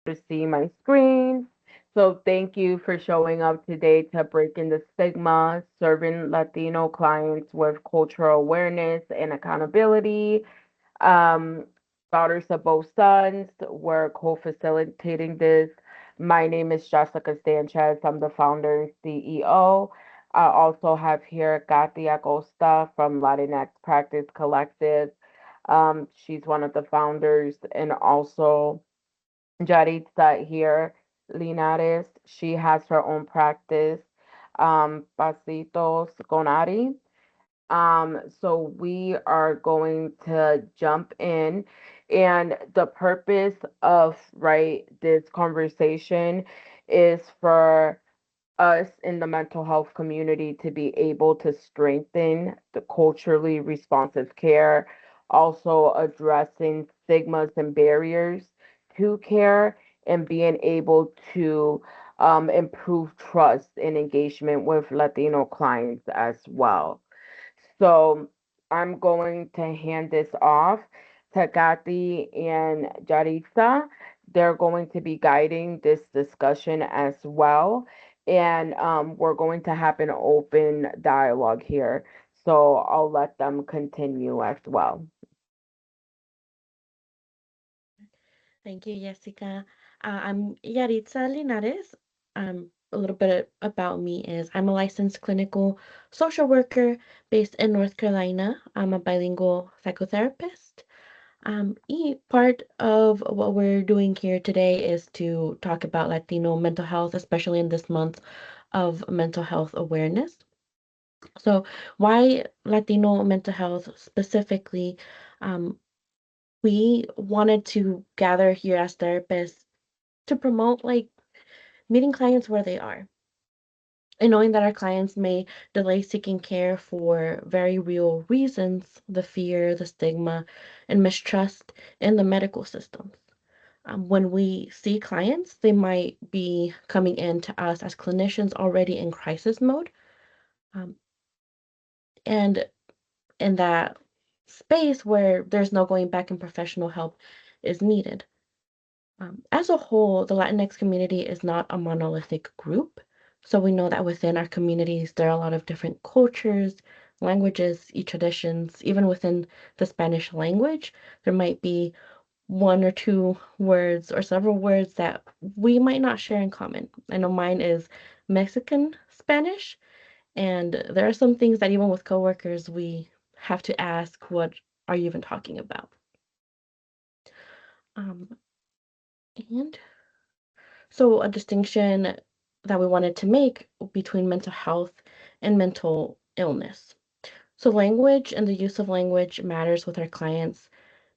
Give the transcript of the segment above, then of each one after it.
to see my screen. So thank you for showing up today to breaking the stigma, serving Latino clients with cultural awareness and accountability. Um, Daughters of both sons, we're co-facilitating this. My name is Jessica Sanchez. I'm the founder and CEO. I also have here Kathy Acosta from Latinx Practice Collective. She's one of the founders, and also Yaritza here, Linares. She has her own practice, Pasitos Conari. So we are going to jump in, and the purpose of this conversation is for us in the mental health community to be able to strengthen the culturally responsive care, also addressing stigmas and barriers to care, and being able to improve trust and engagement with Latino clients as well. So I'm going to hand this off to Kathy and Jarisa. They're going to be guiding this discussion as well. And we're going to have an open dialogue here. So I'll let them continue as well. Thank you, Jessica. I'm Yaritza Linares. A little bit about me is I'm a licensed clinical social worker based in North Carolina. I'm a bilingual psychotherapist. Part of what we're doing here today is to talk about Latino mental health, especially in this month of mental health awareness. So, why Latino mental health specifically? Um, we wanted to gather here as therapists to promote meeting clients where they are and knowing that our clients may delay seeking care for very real reasons, the fear, the stigma, and mistrust in the medical systems. When we see clients, they might be coming in to us as clinicians already in crisis mode. Um, and in that space where there's no going back and professional help is needed. As a whole, the Latinx community is not a monolithic group. So we know that within our communities, there are a lot of different cultures, languages, traditions. Even within the Spanish language, there might be one or two words or several words that we might not share in common. I know mine is Mexican Spanish, and there are some things that even with coworkers, we have to ask, what are you even talking about? Um, and So, a distinction that we wanted to make between mental health and mental illness. So, language and the use of language matters with our clients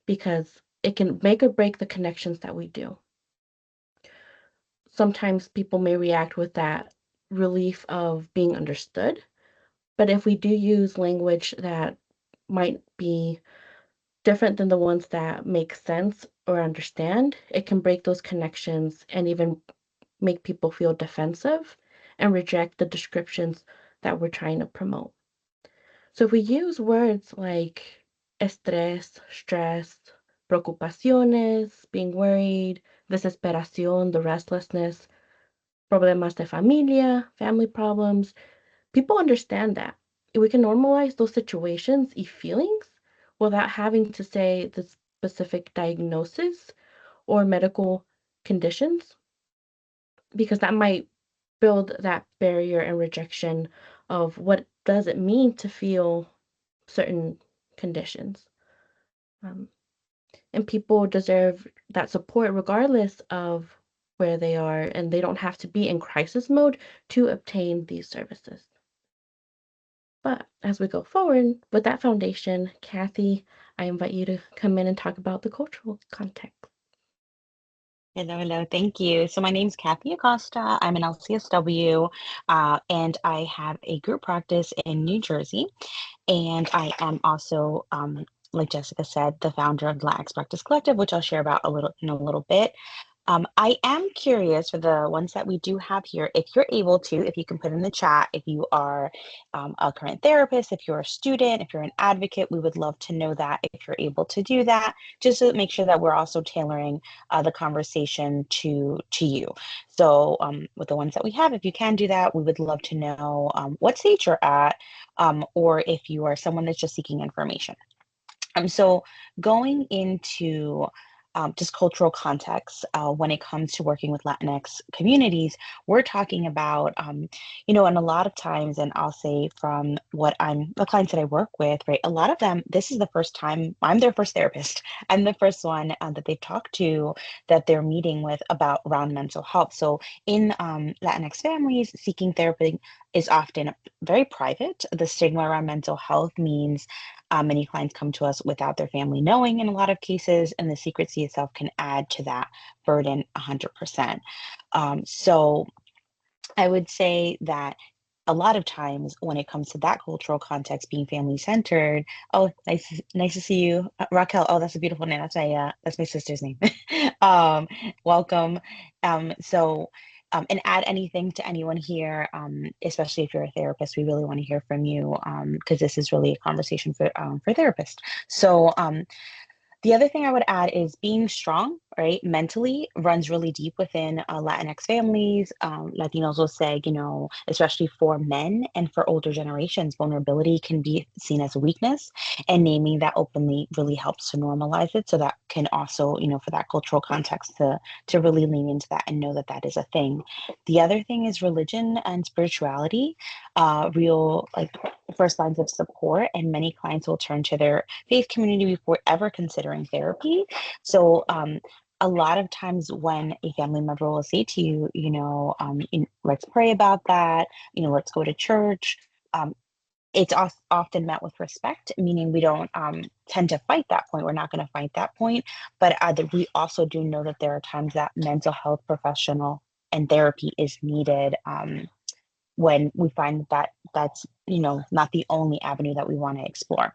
because it can make or break the connections that we do. Sometimes people may react with that relief of being understood, but if we do use language that might be different than the ones that make sense or understand, it can break those connections and even make people feel defensive and reject the descriptions that we're trying to promote. So if we use words like estrés, stress, preocupaciones, being worried, desesperación, the restlessness, problemas de familia, family problems, people understand that. We can normalize those situations and feelings without having to say the specific diagnosis or medical conditions because that might build that barrier and rejection of what does it mean to feel certain conditions. Um, and people deserve that support regardless of where they are, and they don't have to be in crisis mode to obtain these services. But as we go forward with that foundation, Kathy, I invite you to come in and talk about the cultural context. Hello, hello. Thank you. So my name's Kathy Acosta. I'm an LCSW, and I have a group practice in New Jersey. And I am also, like Jessica said, the founder of the Latinx Practice Collective, which I'll share about a little in a little bit. I am curious for the ones that we do have here, if you're able to, if you can put in the chat, if you are a current therapist, if you're a student, if you're an advocate, we would love to know that if you're able to do that, just to make sure that we're also tailoring the conversation to you. So with the ones that we have, if you can do that, we would love to know what stage you're at, or if you are someone that's just seeking information. So going into just cultural context, when it comes to working with Latinx communities, we're talking about, and a lot of times, and I'll say from the clients that I work with, right, a lot of them, this is the first time I'm their first therapist. I'm the first one that they've talked to, that they're meeting with about around mental health. So in Latinx families, seeking therapy is often very private. The stigma around mental health means many clients come to us without their family knowing in a lot of cases, and the secrecy itself can add to that burden 100%. So I would say that a lot of times when it comes to that cultural context being family centered, oh, nice to see you, Raquel. Oh, that's a beautiful name. That's my sister's name. um, welcome. So and add anything to anyone here, especially if you're a therapist. We really want to hear from you, because this is really a conversation for therapists. So the other thing I would add is being strong, right? Mentally runs really deep within Latinx families. Latinos will say, especially for men and for older generations, vulnerability can be seen as a weakness, and naming that openly really helps to normalize it. So that can also, for that cultural context to really lean into that and know that that is a thing. The other thing is religion and spirituality, real like first lines of support, and many clients will turn to their faith community before ever considering therapy. So a lot of times when a family member will say to you, let's pray about that, let's go to church. It's often met with respect, meaning we don't tend to fight that point. We're not going to fight that point. But we also do know that there are times that mental health professional and therapy is needed, when we find that that's not the only avenue that we want to explore.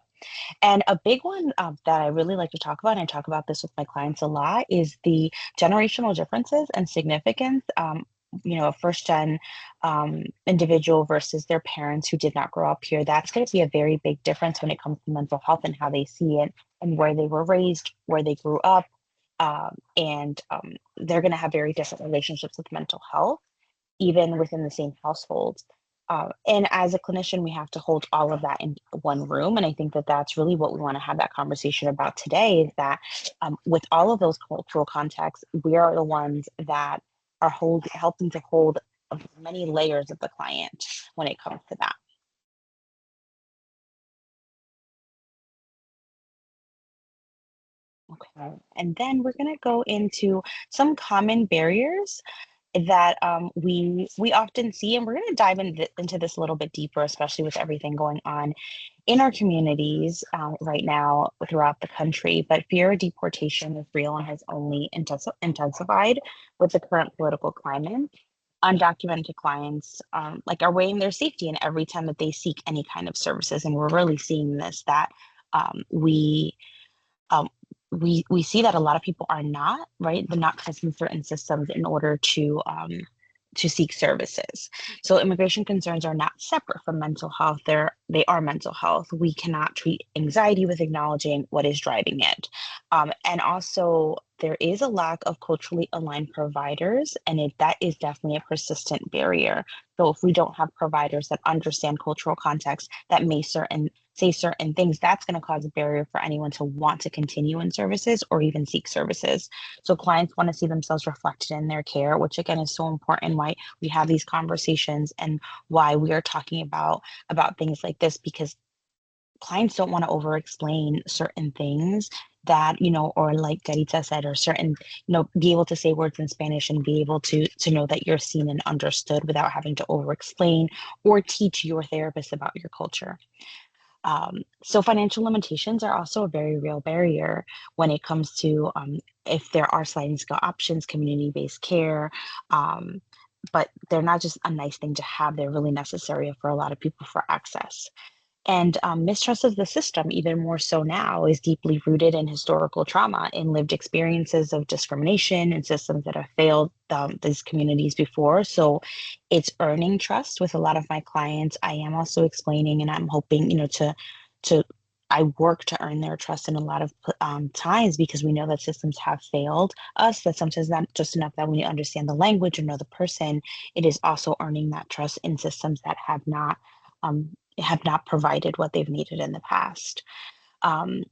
And a big one that I really like to talk about, and I talk about this with my clients a lot, is the generational differences and significance. A first gen individual versus their parents who did not grow up here. That's going to be a very big difference when it comes to mental health and how they see it and where they were raised, where they grew up. And they're going to have very different relationships with mental health, even within the same household. And as a clinician, we have to hold all of that in one room. And I think that that's really what we want to have that conversation about today, is that with all of those cultural contexts, we are the ones that are helping to hold many layers of the client when it comes to that. Okay. And then we're going to go into some common barriers that we often see, and we're going to dive into this a little bit deeper, especially with everything going on in our communities right now throughout the country. But fear of deportation is real and has only intensified with the current political climate. Undocumented clients are weighing their safety in every time that they seek any kind of services, and we're really seeing this, that we um, we see that a lot of people are not, right. They're not testing certain systems in order to seek services. So immigration concerns are not separate from mental health. They are mental health. We cannot treat anxiety with acknowledging what is driving it. And also there is a lack of culturally aligned providers, and that is definitely a persistent barrier. So if we don't have providers that understand cultural context, that may say certain things, that's going to cause a barrier for anyone to want to continue in services or even seek services. So clients want to see themselves reflected in their care, which again is so important, why we have these conversations and why we are talking about things like this, because clients don't want to over explain certain things that, or like Garita said, or certain, be able to say words in Spanish and be able to know that you're seen and understood without having to over explain or teach your therapist about your culture. So financial limitations are also a very real barrier when it comes to if there are sliding scale options, community-based care, but they're not just a nice thing to have, they're really necessary for a lot of people for access. And mistrust of the system, even more so now, is deeply rooted in historical trauma, in lived experiences of discrimination and systems that have failed these communities before. So it's earning trust with a lot of my clients. I am also explaining, and I'm hoping, to I work to earn their trust in a lot of times because we know that systems have failed us. That sometimes not just enough that when you understand the language or know the person, it is also earning that trust in systems that have not provided what they've needed in the past. Um,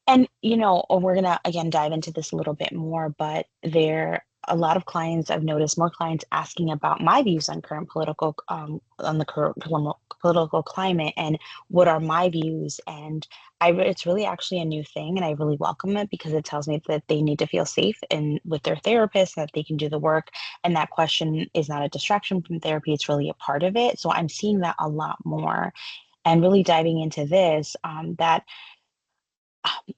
and, we're gonna again dive into this a little bit more, but there a lot of clients I've noticed more clients asking about my views on current on the current political climate and what are my views. And it's really actually a new thing, and I really welcome it because it tells me that they need to feel safe and with their therapist, that they can do the work, and that question is not a distraction from therapy. It's really a part of it. So I'm seeing that a lot more, and really diving into this, that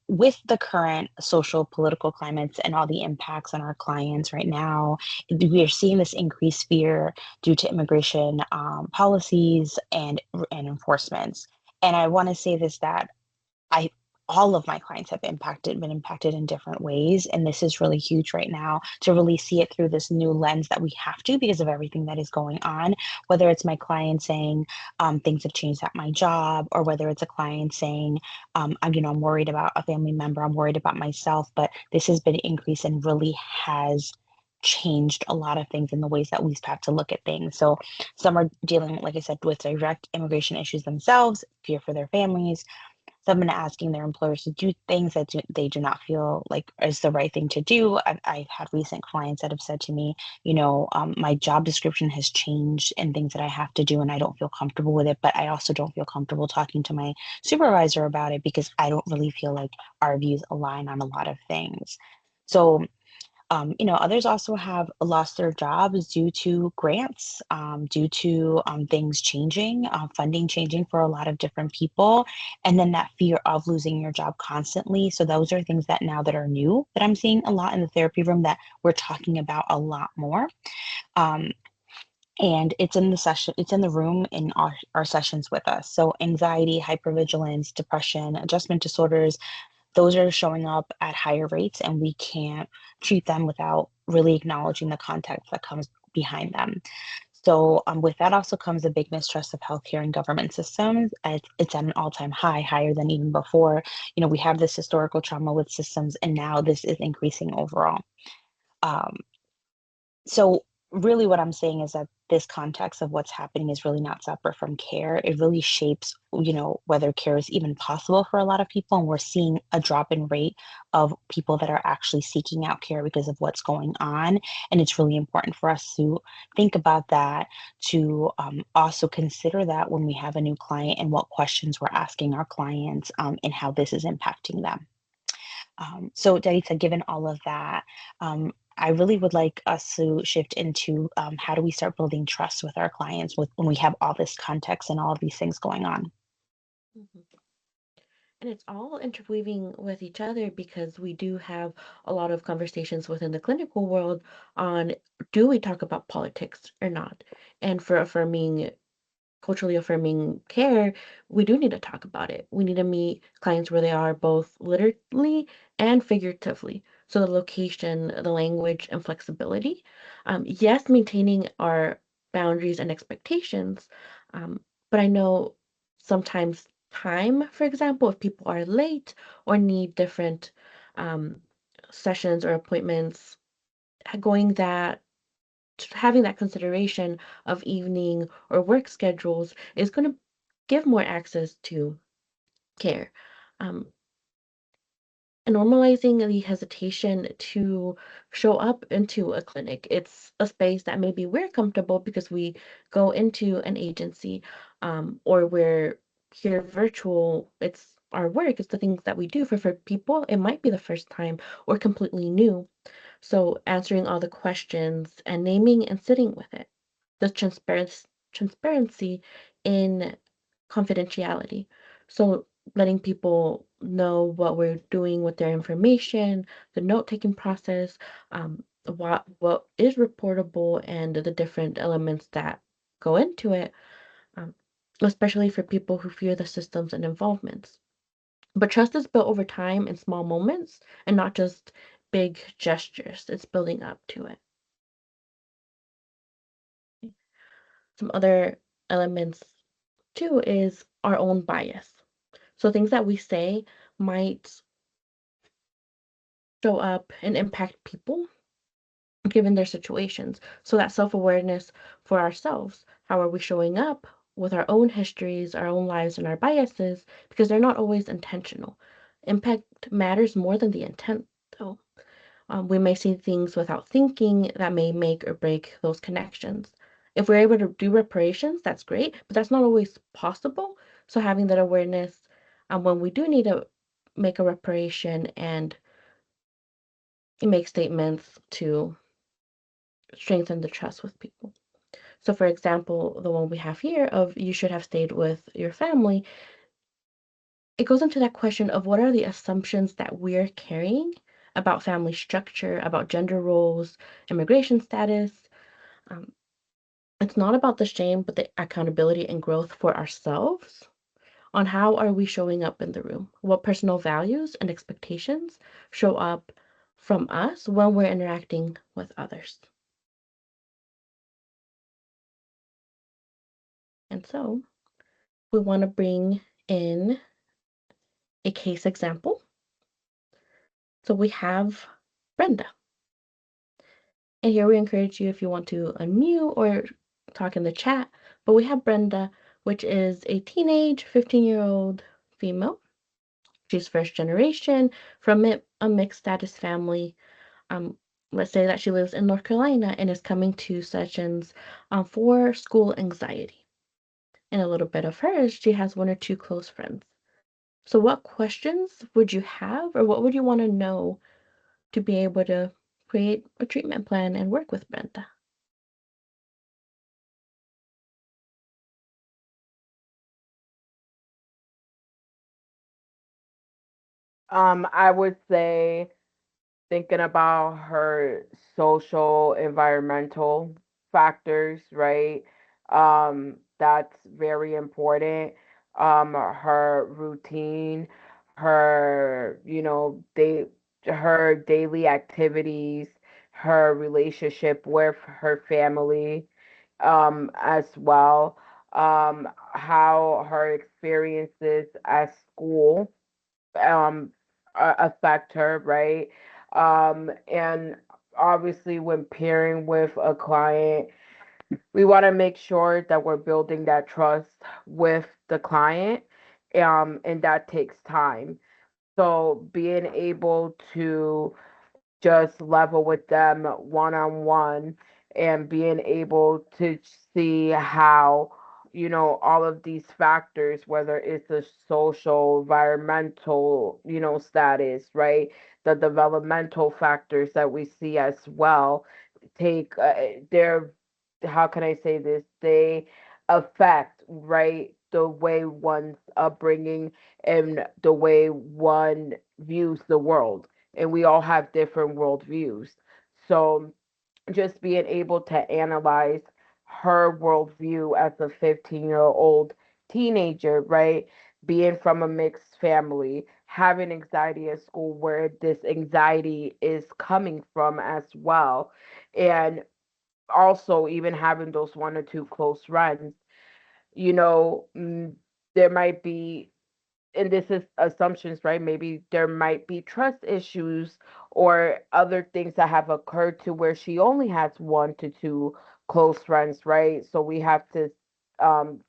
with the current social political climates and all the impacts on our clients right now, we are seeing this increased fear due to immigration policies and enforcements. And I want to say this, that I all of my clients have been impacted in different ways. And this is really huge right now to really see it through this new lens that we have to because of everything that is going on. Whether it's my client saying things have changed at my job, or whether it's a client saying, I'm worried about a family member, I'm worried about myself. But this has been increased and really has changed a lot of things in the ways that we've had to look at things. So some are dealing, like I said, with direct immigration issues themselves, fear for their families. Some been asking their employers to do things that they do not feel like is the right thing to do. I've had recent clients that have said to me, my job description has changed and things that I have to do, and I don't feel comfortable with it. But I also don't feel comfortable talking to my supervisor about it because I don't really feel like our views align on a lot of things. So others also have lost their jobs due to grants, due to things changing, funding changing for a lot of different people, and then that fear of losing your job constantly. So those are things that now that are new that I'm seeing a lot in the therapy room that we're talking about a lot more. Um, and it's in the session, it's in the room in our sessions with us. So anxiety, hypervigilance, depression, adjustment disorders, those are showing up at higher rates, and we can't treat them without really acknowledging the context that comes behind them. So, with that also comes a big mistrust of healthcare and government systems. It's at an all-time high, higher than even before. We have this historical trauma with systems, and now this is increasing overall. Um, so really what I'm saying is that this context of what's happening is really not separate from care. It really shapes, whether care is even possible for a lot of people. And we're seeing a drop in rate of people that are actually seeking out care because of what's going on. And it's really important for us to think about that, to also consider that when we have a new client and what questions we're asking our clients, and how this is impacting them. So Darita, given all of that, I really would like us to shift into how do we start building trust with our clients when we have all this context and all of these things going on. Mhm. And it's all interweaving with each other because we do have a lot of conversations within the clinical world on do we talk about politics or not? And for affirming culturally affirming care, we do need to talk about it. We need to meet clients where they are, both literally and figuratively. So the location, the language, and flexibility. Yes, maintaining our boundaries and expectations. But I know sometimes time, for example, if people are late or need different um, sessions or appointments, going that having that consideration of evening or work schedules is going to give more access to care. Um, and normalizing the hesitation to show up into a clinic. It's a space that maybe we're comfortable because we go into an agency, or we're here virtual. It's our work, it's the things that we do. For people, it might be the first time or completely new. So answering all the questions and naming and sitting with it. The transparency in confidentiality. So letting people know what we're doing with their information, the note-taking process, what is reportable and the different elements that go into it. Um, especially for people who fear the systems and involvements. But trust is built over time in small moments and not just big gestures. It's building up to it. Some other elements too is our own bias. So things that we say might show up and impact people given their situations. So that self-awareness for ourselves, how are we showing up with our own histories, our own lives, and our biases, because they're not always intentional. Impact matters more than the intent, though. We may see things without thinking that may make or break those connections. If we're able to do reparations, that's great, but that's not always possible. So having that awareness when we do need to make a reparation and make statements to strengthen the trust with people. So, for example, the one we have here of you should have stayed with your family, it goes into that question of what are the assumptions that we're carrying about family structure, about gender roles, immigration status. Um, it's not about the shame, but the accountability and growth for ourselves on how are we showing up in the room, what personal values and expectations show up from us when we're interacting with others. And so we want to bring in a case example. So we have Brenda. And here we encourage you if you want to unmute or talk in the chat. But we have Brenda, which is a teenage 15-year-old female. She's first generation from a mixed status family. Um, let's say that she lives in North Carolina and is coming to sessions for school anxiety. And a little bit of hers, she has one or two close friends. So, what questions would you have, or what would you want to know to be able to create a treatment plan and work with Brenda? I would say thinking about her social, environmental factors, right? That's very important. Her routine, her daily activities, her relationship with her family, as well. How her experiences at school um affect her, right? And obviously when pairing with a client, we want to make sure that we're building that trust with the client, and that takes time. So being able to just level with them one on one and being able to see how, all of these factors, whether it's the social, environmental, status, right? The developmental factors that we see as well take their, how can I say this? They affect, right, the way one's upbringing and the way one views the world, and we all have different worldviews. So just being able to analyze her worldview as a 15-year-old teenager, right? Being from a mixed family, having anxiety at school, where this anxiety is coming from as well. And also, even having those one or two close friends, you know, mm, there might be, and this is assumptions, right? Maybe there might be trust issues or other things that have occurred to where she only has one to two close friends, right? So we have to um,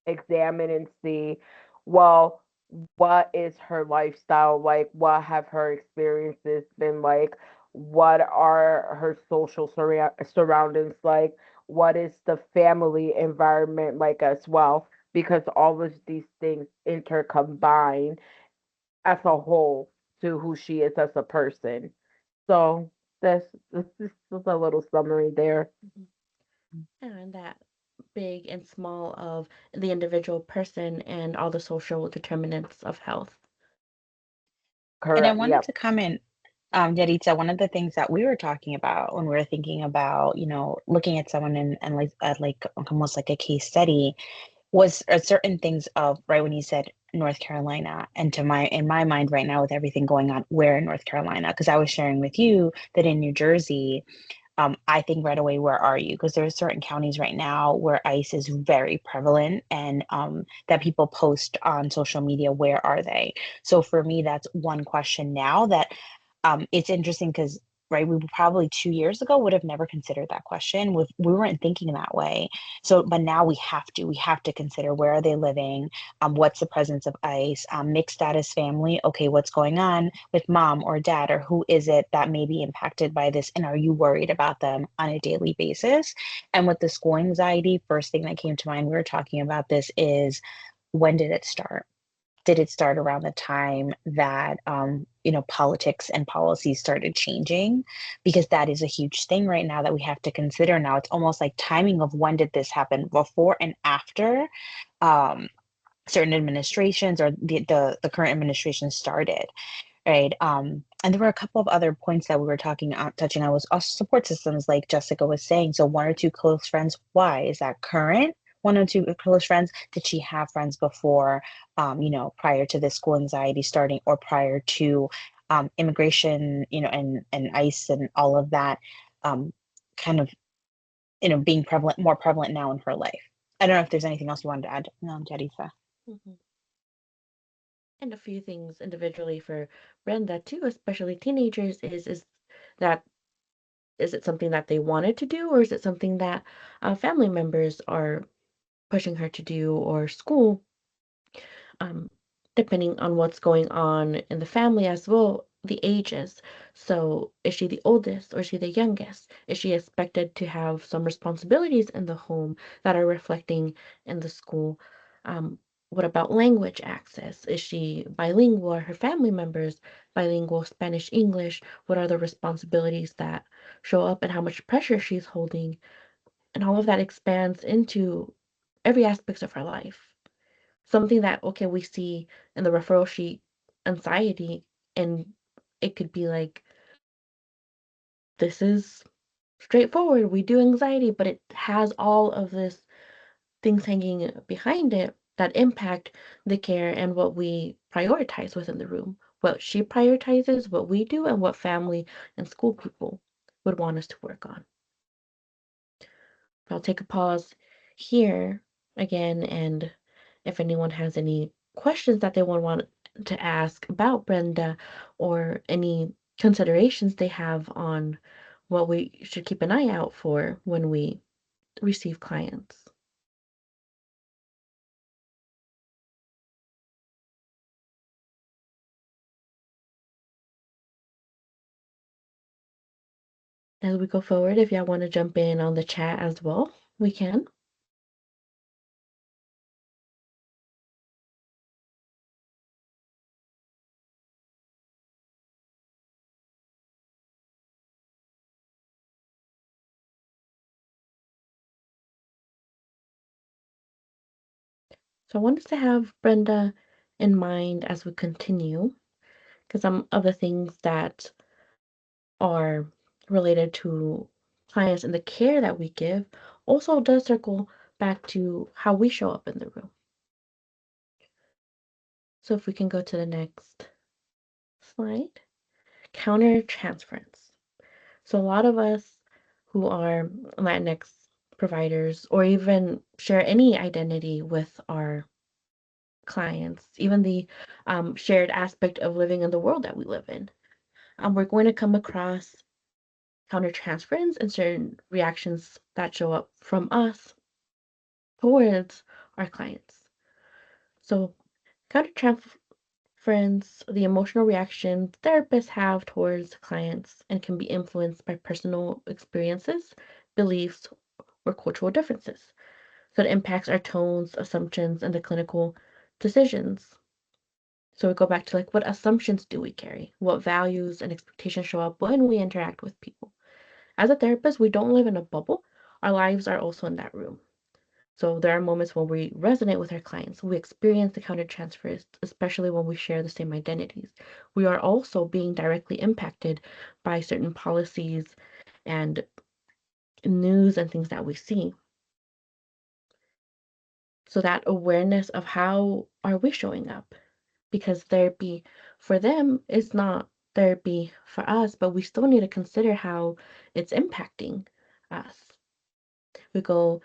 examine and see, well, what is her lifestyle like? What have her experiences been like? What are her social surroundings like? What is the family environment like as well? Because all of these things intercombine as a whole to who she is as a person. So this is a little summary there. Mhm. And that big and small of the individual person and all the social determinants of health. And I Correct. wanted Yep. to comment, Yaritza, one of the things that we were talking about when we were thinking about, looking at someone and like almost like a case study was certain things of right when you said North Carolina, and to my in my mind right now with everything going on, where in North Carolina? Because I was sharing with you that in New Jersey, I think right away, where are you? Because there are certain counties right now where ICE is very prevalent and that people post on social media, where are they? So for me, that's one question now that it's interesting because right, we probably 2 years ago would have never considered that question. We weren't thinking that way. So, but now we have to consider where are they living, what's the presence of ICE, mixed status family. Okay, what's going on with mom or dad, or who is it that may be impacted by this, and are you worried about them on a daily basis? And with the school anxiety, first thing that came to mind, we were talking about this is when did it start? Did it start around the time that politics and policies started changing? Because that is a huge thing right now that we have to consider now. It's almost like timing of when did this happen, before and after um, certain administrations or the current administration started, right? And there were a couple of other points that we were touching on was also support systems, like Jessica was saying. So one or two close friends, why is that current? One or two close friends. Did she have friends before, prior to this school anxiety starting, or prior to immigration, and ICE and all of that, um, kind of, being prevalent, more prevalent now in her life. I don't know if there's anything else you wanted to add, Jadisa. Hmm. And a few things individually for Brenda too, especially teenagers, that is it something that they wanted to do, or is it something that family members are pushing her to do, or school, um, depending on what's going on in the family as well, the ages. So, is she the oldest or is she the youngest? Is she expected to have some responsibilities in the home that are reflecting in the school? Um, what about language access? Is she bilingual? Are her family members bilingual, Spanish, English? What are the responsibilities that show up and how much pressure she's holding? And all of that expands into every aspect of her life. Something that, okay, we see in the referral sheet, anxiety, and it could be like, this is straightforward. We do anxiety, but it has all of this things hanging behind it that impact the care and what we prioritize within the room. What she prioritizes, what we do, and what family and school people would want us to work on. I'll take a pause here again, and if anyone has any questions that they would want to ask about Brenda, or any considerations they have on what we should keep an eye out for when we receive clients. As we go forward, if y'all want to jump in on the chat as well, we can. So I wanted to have Brenda in mind as we continue, because some of the things that are related to clients and the care that we give also does circle back to how we show up in the room. So if we can go to the next slide, counter transference. So a lot of us who are Latinx providers, or even share any identity with our clients, even the shared aspect of living in the world that we live in, we're going to come across countertransference and certain reactions that show up from us towards our clients. So, countertransference, the emotional reaction therapists have towards clients, and can be influenced by personal experiences, beliefs, or cultural differences. So, it impacts our tones, assumptions, and the clinical decisions. So, we go back to like, what assumptions do we carry? What values and expectations show up when we interact with people? As a therapist, we don't live in a bubble. Our lives are also in that room. So there are moments when we resonate with our clients. We experience the counter transfers, especially when we share the same identities. We are also being directly impacted by certain policies and news and things that we see. So that awareness of how are we showing up? Because therapy for them is not therapy for us, but we still need to consider how it's impacting us. We go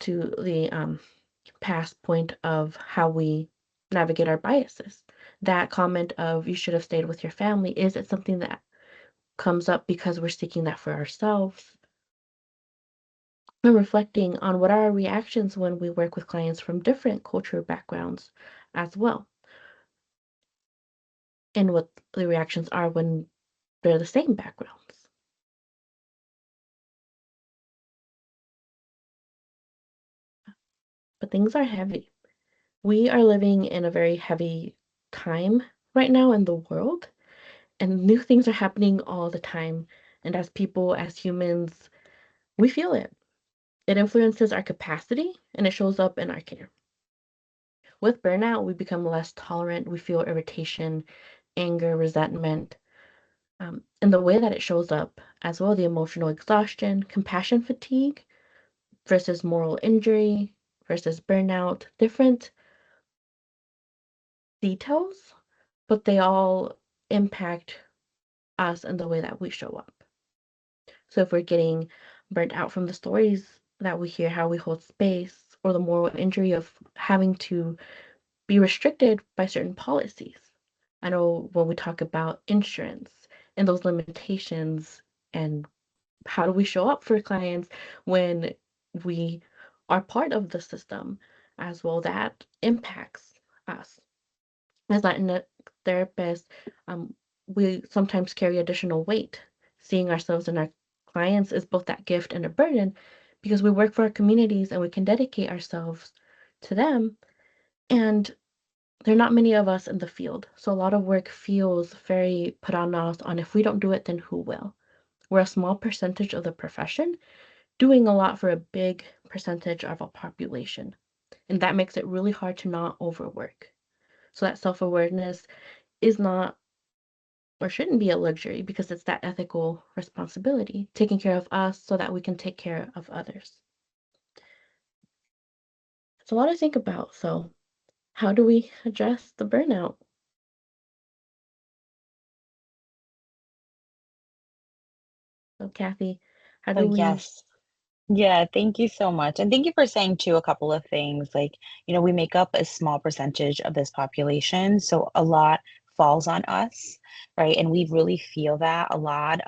to the past point of how we navigate our biases. That comment of you should have stayed with your family, is it something that comes up because we're seeking that for ourselves? And reflecting on what are our reactions when we work with clients from different cultural backgrounds as well, and what the reactions are when they're the same backgrounds. But things are heavy. We are living in a very heavy time right now in the world, and new things are happening all the time. And as people, as humans, we feel it. It influences our capacity and it shows up in our care. With burnout, we become less tolerant. We feel irritation, anger, resentment, and the way that it shows up as well, the emotional exhaustion, compassion fatigue versus moral injury versus burnout, different details, but they all impact us and the way that we show up. So if we're getting burnt out from the stories that we hear, how we hold space, or the moral injury of having to be restricted by certain policies. I know when we talk about insurance and those limitations and how do we show up for clients when we are part of the system as well, that impacts us. As Latin therapists, we sometimes carry additional weight. Seeing ourselves and our clients is both that gift and a burden because we work for our communities and we can dedicate ourselves to them. And there are not many of us in the field. So a lot of work feels very put on us on if we don't do it, then who will? We're a small percentage of the profession doing a lot for a big percentage of our population. And that makes it really hard to not overwork. So that self-awareness is not or shouldn't be a luxury because it's that ethical responsibility, taking care of us so that we can take care of others. It's a lot to think about. So, how do we address the burnout? So, Kathy, how Oh, do we? yes. Yeah, thank you so much. And thank you for saying too a couple of things. Like, we make up a small percentage of this population, so a lot falls on us, right? And we really feel that a lot.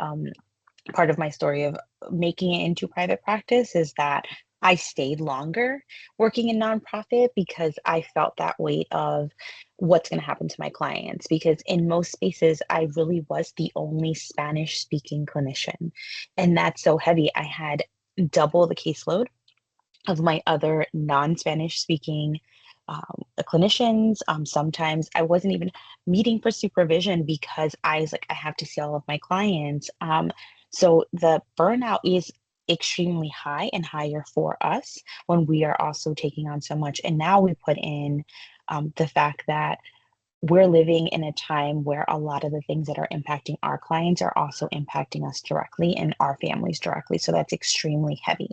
Part of my story of making it into private practice is that I stayed longer working in nonprofit because I felt that weight of what's going to happen to my clients. Because in most spaces, I really was the only Spanish speaking clinician. And that's so heavy. I had double the caseload of my other non-Spanish speaking clinicians. Sometimes I wasn't even meeting for supervision because I was like, I have to see all of my clients. So the burnout is extremely high and higher for us when we are also taking on so much. And now we put in the fact that we're living in a time where a lot of the things that are impacting our clients are also impacting us directly and our families directly. So that's extremely heavy.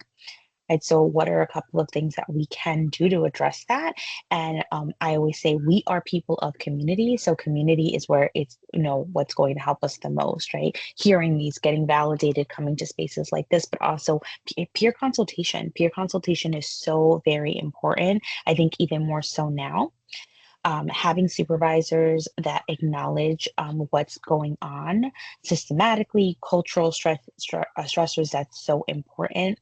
Right. So, what are a couple of things that we can do to address that? And I always say we are people of community. So, community is where it's, what's going to help us the most, right? Hearing these, getting validated, coming to spaces like this, but also peer consultation. Peer consultation is so very important. I think even more so now, having supervisors that acknowledge what's going on systematically, cultural stressors, that's so important.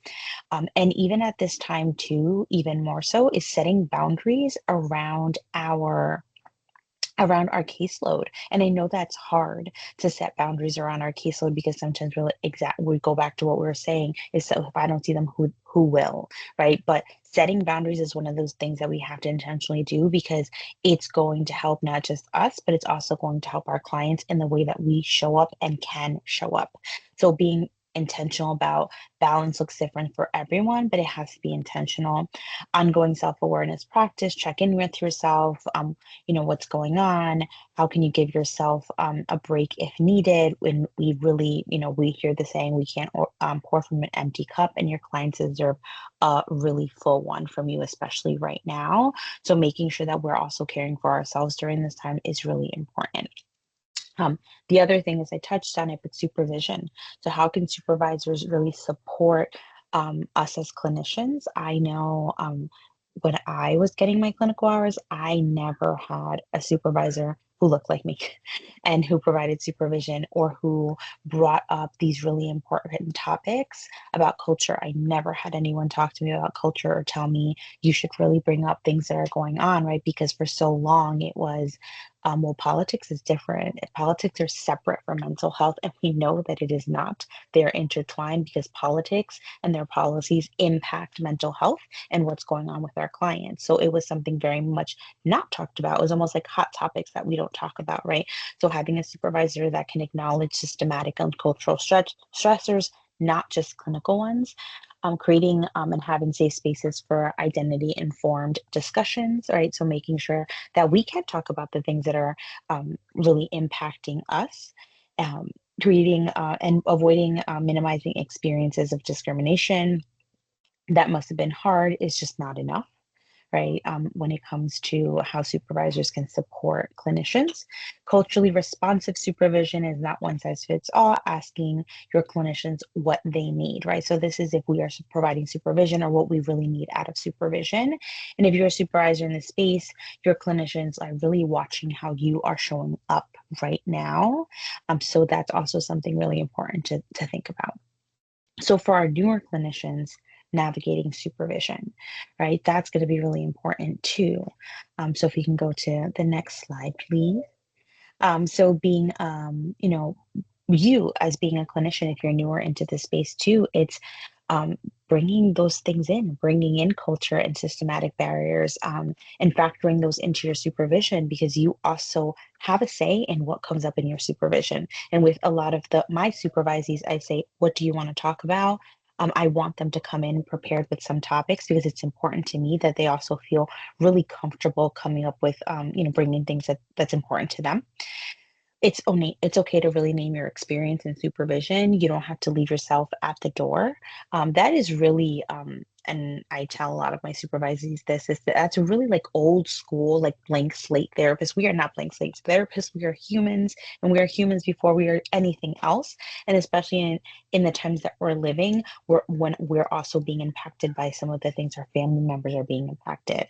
And even at this time too, even more so, is setting boundaries around our caseload. And I know that's hard to set boundaries around our caseload because sometimes we go back to what we were saying is, so if I don't see them, who will, right? But setting boundaries is one of those things that we have to intentionally do because it's going to help not just us, but it's also going to help our clients in the way that we show up and can show up. So being intentional about balance looks different for everyone, but it has to be intentional. Ongoing self-awareness practice, check in with yourself, what's going on, how can you give yourself a break if needed. When we really, we hear the saying, we can't pour from an empty cup, and your clients deserve a really full one from you, especially right now. So making sure that we're also caring for ourselves during this time is really important. Um, the other thing is I touched on it, but supervision. So how can supervisors really support us as clinicians? I know when I was getting my clinical hours, I never had a supervisor who looked like me and who provided supervision or who brought up these really important topics about culture. I never had anyone talk to me about culture or tell me you should really bring up things that are going on, right? Because for so long it was well, politics is different. Politics are separate from mental health, and we know that it is not. They're intertwined because politics and their policies impact mental health and what's going on with our clients. So it was something very much not talked about. It was almost like hot topics that we don't talk about, right? So having a supervisor that can acknowledge systematic and cultural stressors, not just clinical ones, creating and having safe spaces for identity informed discussions, right? So making sure that we can talk about the things that are really impacting us. Um, Creating and avoiding minimizing experiences of discrimination that must have been hard is just not enough, right? When it comes to how supervisors can support clinicians. Culturally responsive supervision is not one size fits all, asking your clinicians what they need, right? So this is if we are providing supervision or what we really need out of supervision. And if you're a supervisor in the space, your clinicians are really watching how you are showing up right now. So that's also something really important to think about. So for our newer clinicians, navigating supervision, right? That's going to be really important too. So if we can go to the next slide, please. So being, you as being a clinician, if you're newer into this space too, it's um, bringing those things in, bringing in culture and systematic barriers, and factoring those into your supervision because you also have a say in what comes up in your supervision. And with a lot of my supervisees, I say, what do you want to talk about? I want them to come in prepared with some topics because it's important to me that they also feel really comfortable coming up with, bringing things that's important to them. It's okay to really name your experience in supervision. You don't have to leave yourself at the door. That is really and I tell a lot of my supervisees this is that that's really like old school, like blank slate therapists. We are not blank slate therapists. We are humans, and we are humans before we are anything else. And especially in the times that we're living, when we're also being impacted by some of the things our family members are being impacted.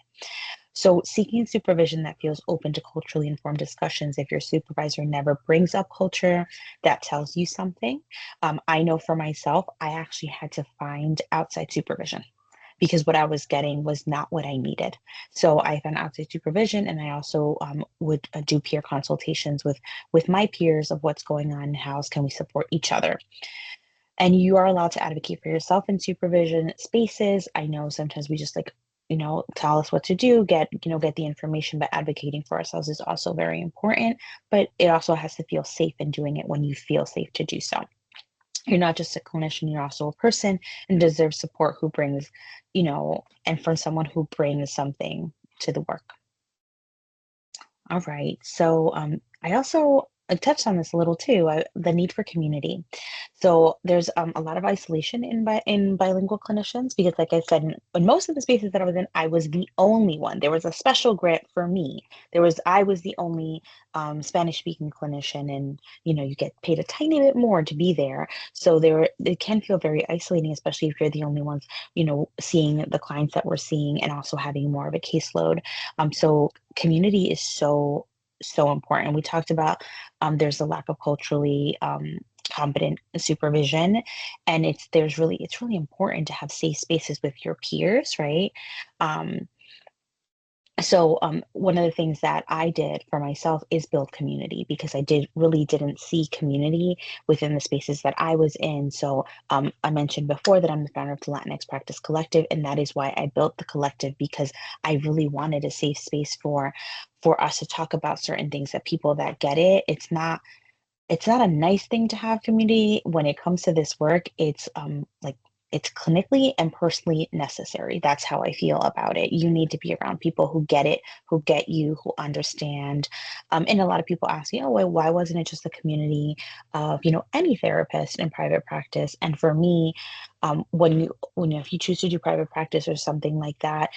So, seeking supervision that feels open to culturally informed discussions. If your supervisor never brings up culture, that tells you something. I know for myself, I actually had to find outside supervision because what I was getting was not what I needed. So I found outside supervision, and I also would do peer consultations with my peers of what's going on and how can we support each other. And you are allowed to advocate for yourself in supervision spaces. I know sometimes we just like, tell us what to do, get the information, but advocating for ourselves is also very important. But it also has to feel safe in doing it when you feel safe to do so. You're not just a clinician, you're also a person and deserve support who brings, and from someone who brings something to the work. All right. So I also touched on this a little too, the need for community. So there's a lot of isolation in bilingual clinicians because, like I said, in most of the spaces that I was in, I was the only one. There was a special grant for me. I was the only Spanish speaking clinician, and you get paid a tiny bit more to be there. So it can feel very isolating, especially if you're the only ones, seeing the clients that we're seeing and also having more of a caseload. So community is so important. We talked about there's a lack of culturally competent supervision, and it's really important to have safe spaces with your peers, right? um, so one of the things that I did for myself is build community because didn't see community within the spaces that I was in. So I mentioned before that I'm the founder of the Latinx Practice Collective, and that is why I built the collective because I really wanted a safe space for us to talk about certain things that people that get it. It's not it's not a nice thing to have community. When it comes to this work, it's like it's clinically and personally necessary. That's how I feel about it. You need to be around people who get it, who get you, who understand. And a lot of people ask, you know, why wasn't it just a community of, you know, any therapist in private practice? And for me, when if you choose to do private practice or something like that,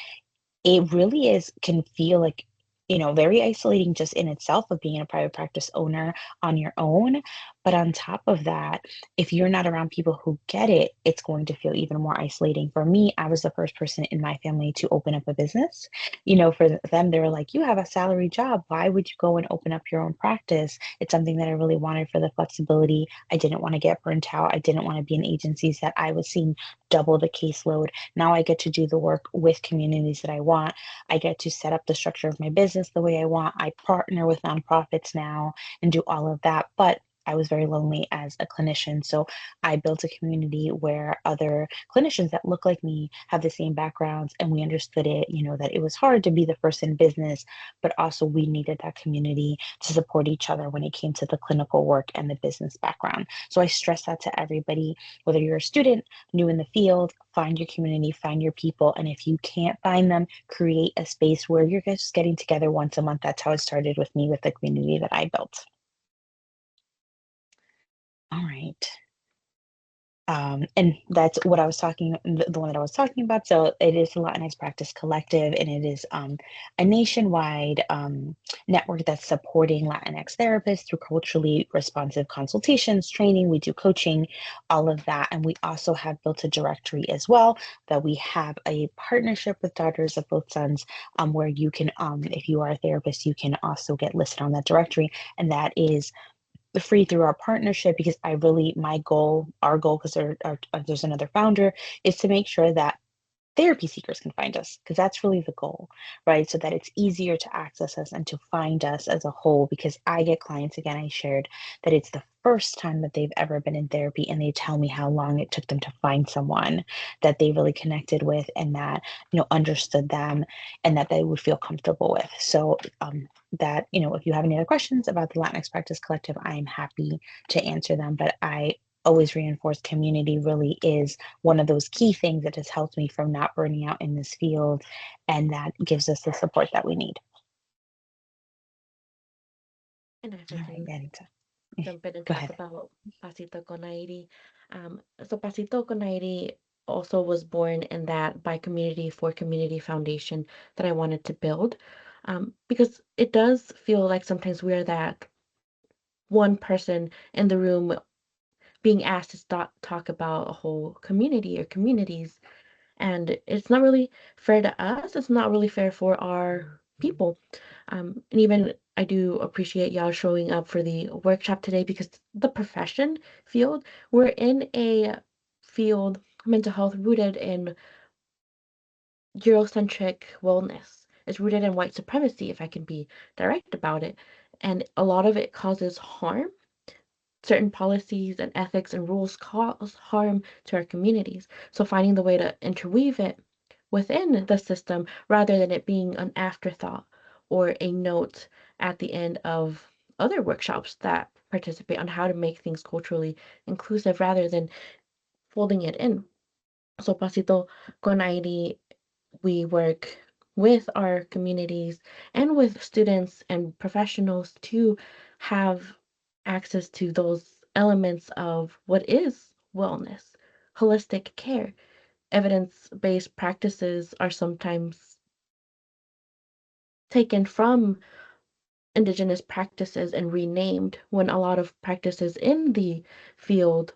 it really is can feel like, you know, very isolating just in itself of being a private practice owner on your own. But on top of that, if you're not around people who get it, it's going to feel even more isolating. For me, I was the first person in my family to open up a business. You know, for them, they were like, you have a salary job. Why would you go and open up your own practice? It's something that I really wanted for the flexibility. I didn't want to get burnt out. I didn't want to be in agencies that I was seeing double the caseload. Now I get to do the work with communities that I want. I get to set up the structure of my business the way I want. I partner with nonprofits now and do all of that. But I was very lonely as a clinician. So I built a community where other clinicians that look like me have the same backgrounds, and we understood it, you know, that it was hard to be the first in business, but also we needed that community to support each other when it came to the clinical work and the business background. So I stress that to everybody, whether you're a student, new in the field, find your community, find your people. And if you can't find them, create a space where you're just getting together once a month. That's how it started with me with the community that I built. All right. And that's what I was talking, the one that I was talking about. So it is the Latinx Practice Collective, and it is a nationwide network that's supporting Latinx therapists through culturally responsive consultations, training. We do coaching, all of that. And we also have built a directory as well that we have a partnership with Daughters of Both Sons, where you can, if you are a therapist, you can also get listed on that directory. And that is free through our partnership because I really, my goal, our goal, because there's another founder, is to make sure that therapy seekers can find us because that's really the goal, right? So that it's easier to access us and to find us as a whole. Because I get clients, again, I shared that it's the first time that they've ever been in therapy and they tell me how long it took them to find someone that they really connected with and that, you know, understood them and that they would feel comfortable with. So that, you know, if you have any other questions about the Latinx Practice Collective, I am happy to answer them. But I always reinforce community really is one of those key things that has helped me from not burning out in this field, and that gives us the support that we need. And if I All right, can Yanita, jump in and go talk ahead. about Pasito con Airi. So Pasito con Airi also was born in that by community for community foundation that I wanted to build. Because it does feel like sometimes we're that one person in the room being asked to talk about a whole community or communities. And it's not really fair to us. It's not really fair for our people. And even I do appreciate y'all showing up for the workshop today because the profession field, we're in a field, mental health, rooted in Eurocentric wellness. It's rooted in white supremacy, if I can be direct about it. And a lot of it causes harm. Certain policies and ethics and rules cause harm to our communities. So finding the way to interweave it within the system rather than it being an afterthought or a note at the end of other workshops that participate on how to make things culturally inclusive rather than folding it in. So Pasito con Airi, we work with our communities and with students and professionals to have access to those elements of what is wellness, holistic care. Evidence based practices are sometimes taken from indigenous practices and renamed when a lot of practices in the field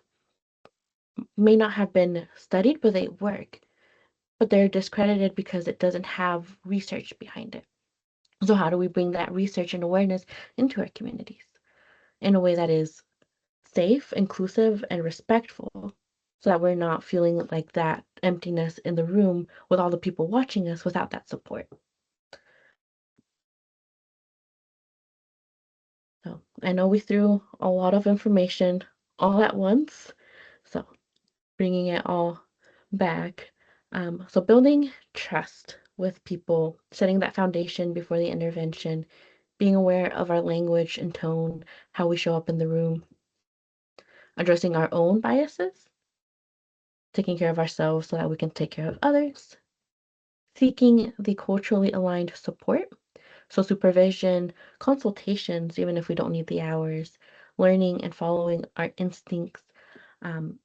may not have been studied, but they work. But they're discredited because it doesn't have research behind it. So, how do we bring that research and awareness into our communities in a way that is safe, inclusive, and respectful so that we're not feeling like that emptiness in the room with all the people watching us without that support? So, I know we threw a lot of information all at once. So, bringing it all back. Building trust with people, setting that foundation before the intervention being aware of our language and tone, how we show up in the room, addressing our own biases, taking care of ourselves so that we can take care of others, seeking the culturally aligned support, so supervision, consultations, even if we don't need the hours, learning and following our instincts um,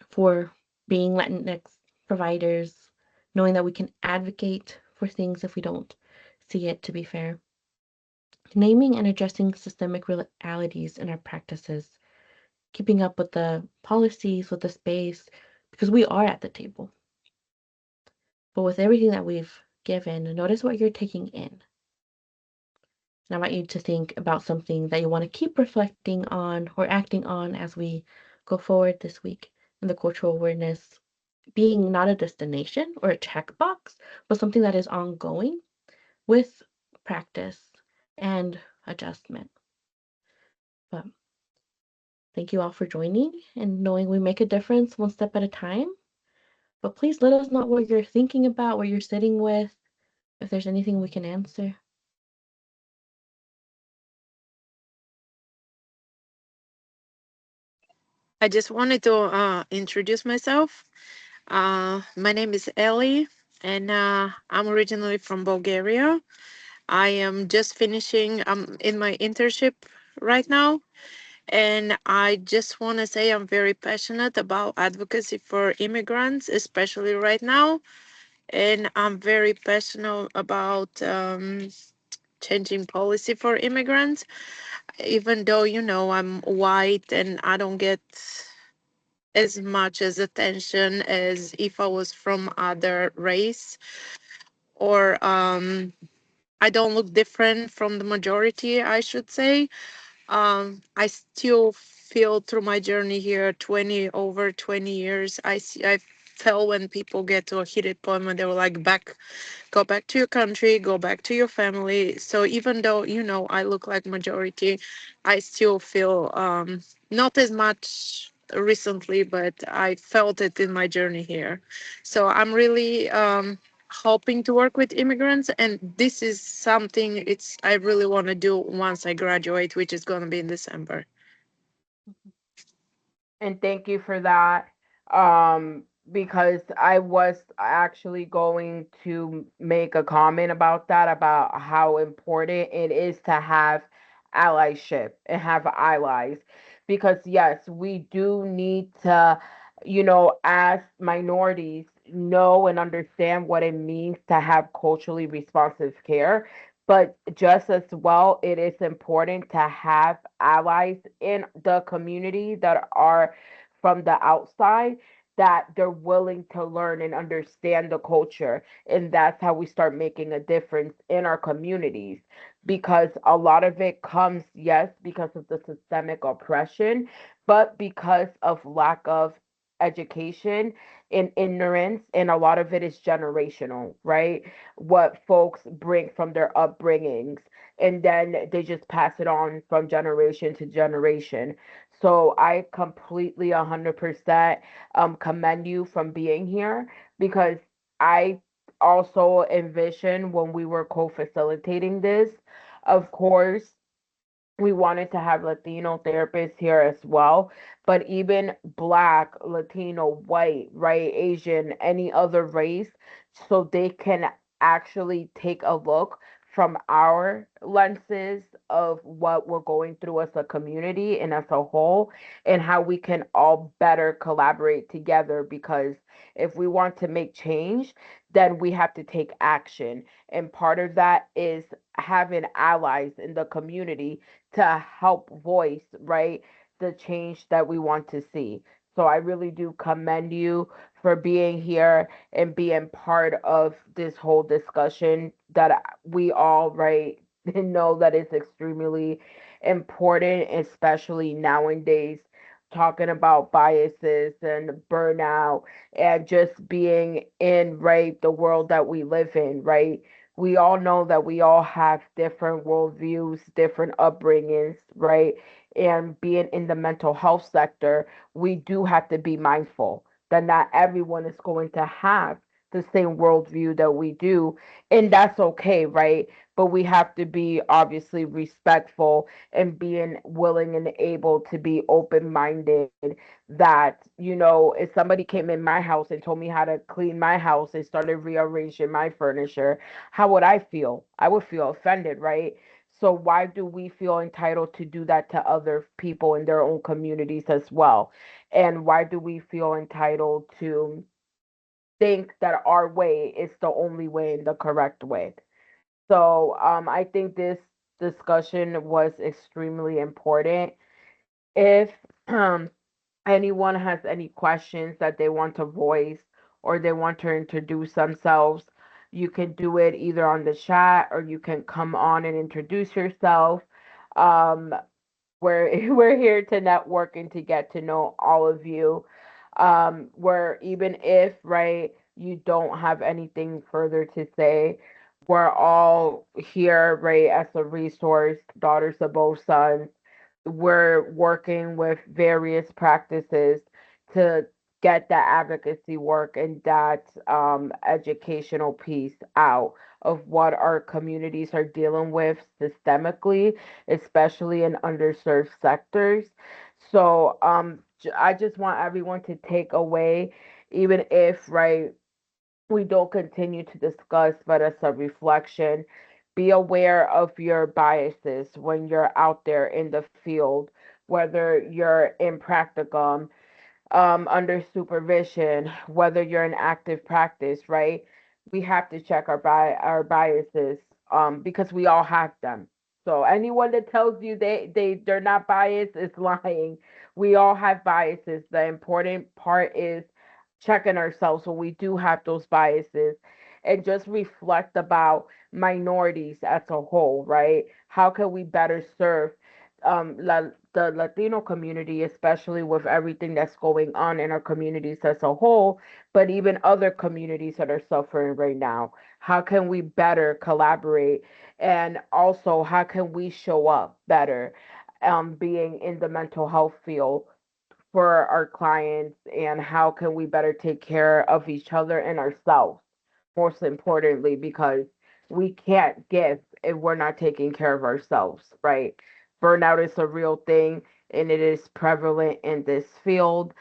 for being Latinx providers, knowing that we can advocate for things if we don't see it to be fair, naming and addressing systemic realities in our practices, keeping up with the policies, with the space, because we are at the table. But with everything that we've given, notice what you're taking in. And I want you to think about something that you want to keep reflecting on or acting on as we go forward this week in the cultural awareness being not a destination or a checkbox, but something that is ongoing with practice and adjustment. But thank you all for joining and knowing we make a difference one step at a time. But please let us know what you're thinking about, what you're sitting with, if there's anything we can answer. I just wanted to introduce myself. My name is Ellie, and I'm originally from Bulgaria. I am just finishing in my internship right now, and I just want to say I'm very passionate about advocacy for immigrants, especially right now. And I'm very passionate about changing policy for immigrants, even though, I'm white and I don't get as much as attention as if I was from other race, or I don't look different from the majority, I should say. I still feel through my journey here, 20 years, I felt when people get to a heated point when they were like, go back to your country, go back to your family. So even though, I look like majority, I still feel not as much recently, but I felt it in my journey here. So I'm really hoping to work with immigrants, and this is something it's I really want to do once I graduate, which is going to be in December. And thank you for that. Because I was actually going to make a comment about that, about how important it is to have allyship and have allies. Because, yes, we do need to, as minorities, know and understand what it means to have culturally responsive care. But just as well, it is important to have allies in the community that are from the outside, that they're willing to learn and understand the culture. And that's how we start making a difference in our communities. Because a lot of it comes, yes, because of the systemic oppression, but because of lack of education and ignorance. And a lot of it is generational, right? What folks bring from their upbringings. And then they just pass it on from generation to generation. So I completely 100% commend you from being here, because I also envision when we were co-facilitating this, of course, we wanted to have Latino therapists here as well, but even Black, Latino, white, right, Asian, any other race, so they can actually take a look from our lenses of what we're going through as a community and as a whole, and how we can all better collaborate together. Because if we want to make change, then we have to take action. And part of that is having allies in the community to help voice, right, the change that we want to see. So I really do commend you for being here and being part of this whole discussion that we all, right, know that is extremely important, especially nowadays, talking about biases and burnout and just being in, right, the world that we live in, right? We all know that we all have different worldviews, different upbringings, right? And being in the mental health sector, we do have to be mindful that not everyone is going to have the same worldview that we do, and that's okay, right? But we have to be obviously respectful and being willing and able to be open minded. That, if somebody came in my house and told me how to clean my house and started rearranging my furniture, how would I feel? I would feel offended, right? So why do we feel entitled to do that to other people in their own communities as well? And why do we feel entitled to think that our way is the only way and the correct way? So I think this discussion was extremely important. If um, anyone has any questions that they want to voice or they want to introduce themselves, you can do it either on the chat or you can come on and introduce yourself. Um, we're here to network and to get to know all of you. Where even if, right, you don't have anything further to say, we're all here, right, as a resource, daughters of both sons. We're working with various practices to get that advocacy work and that educational piece out of what our communities are dealing with systemically, especially in underserved sectors. So I just want everyone to take away, even if, right, we don't continue to discuss, but as a reflection, be aware of your biases when you're out there in the field, whether you're in practicum, under supervision, whether you're in active practice, right? We have to check our biases, because we all have them. So anyone that tells you they're not biased is lying. We all have biases. The important part is checking ourselves when we do have those biases and just reflect about minorities as a whole, right? How can we better serve the Latino community, especially with everything that's going on in our communities as a whole, but even other communities that are suffering right now? How can we better collaborate? And also, how can we show up better, being in the mental health field for our clients? And how can we better take care of each other and ourselves? Most importantly, because we can't give if we're not taking care of ourselves, right? Burnout is a real thing and it is prevalent in this field.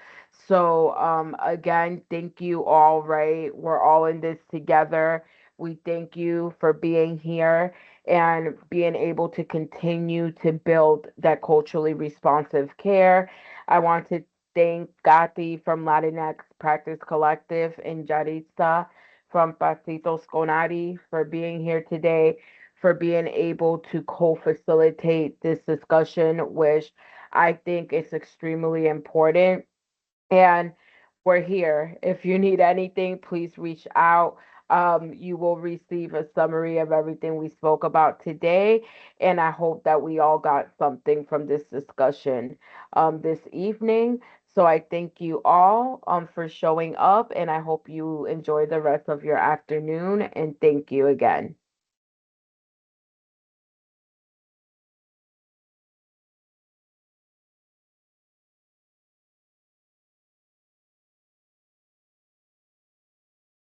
So, again, thank you all, right? We're all in this together. We thank you for being here and being able to continue to build that culturally responsive care. I want to thank Gati from Latinx Practice Collective and Jaritza from Pasitos Conari for being here today, for being able to co-facilitate this discussion, which I think is extremely important. And we're here. If you need anything, please reach out. You will receive a summary of everything we spoke about today. And I hope that we all got something from this discussion this evening. So I thank you all for showing up, and I hope you enjoy the rest of your afternoon. And thank you again.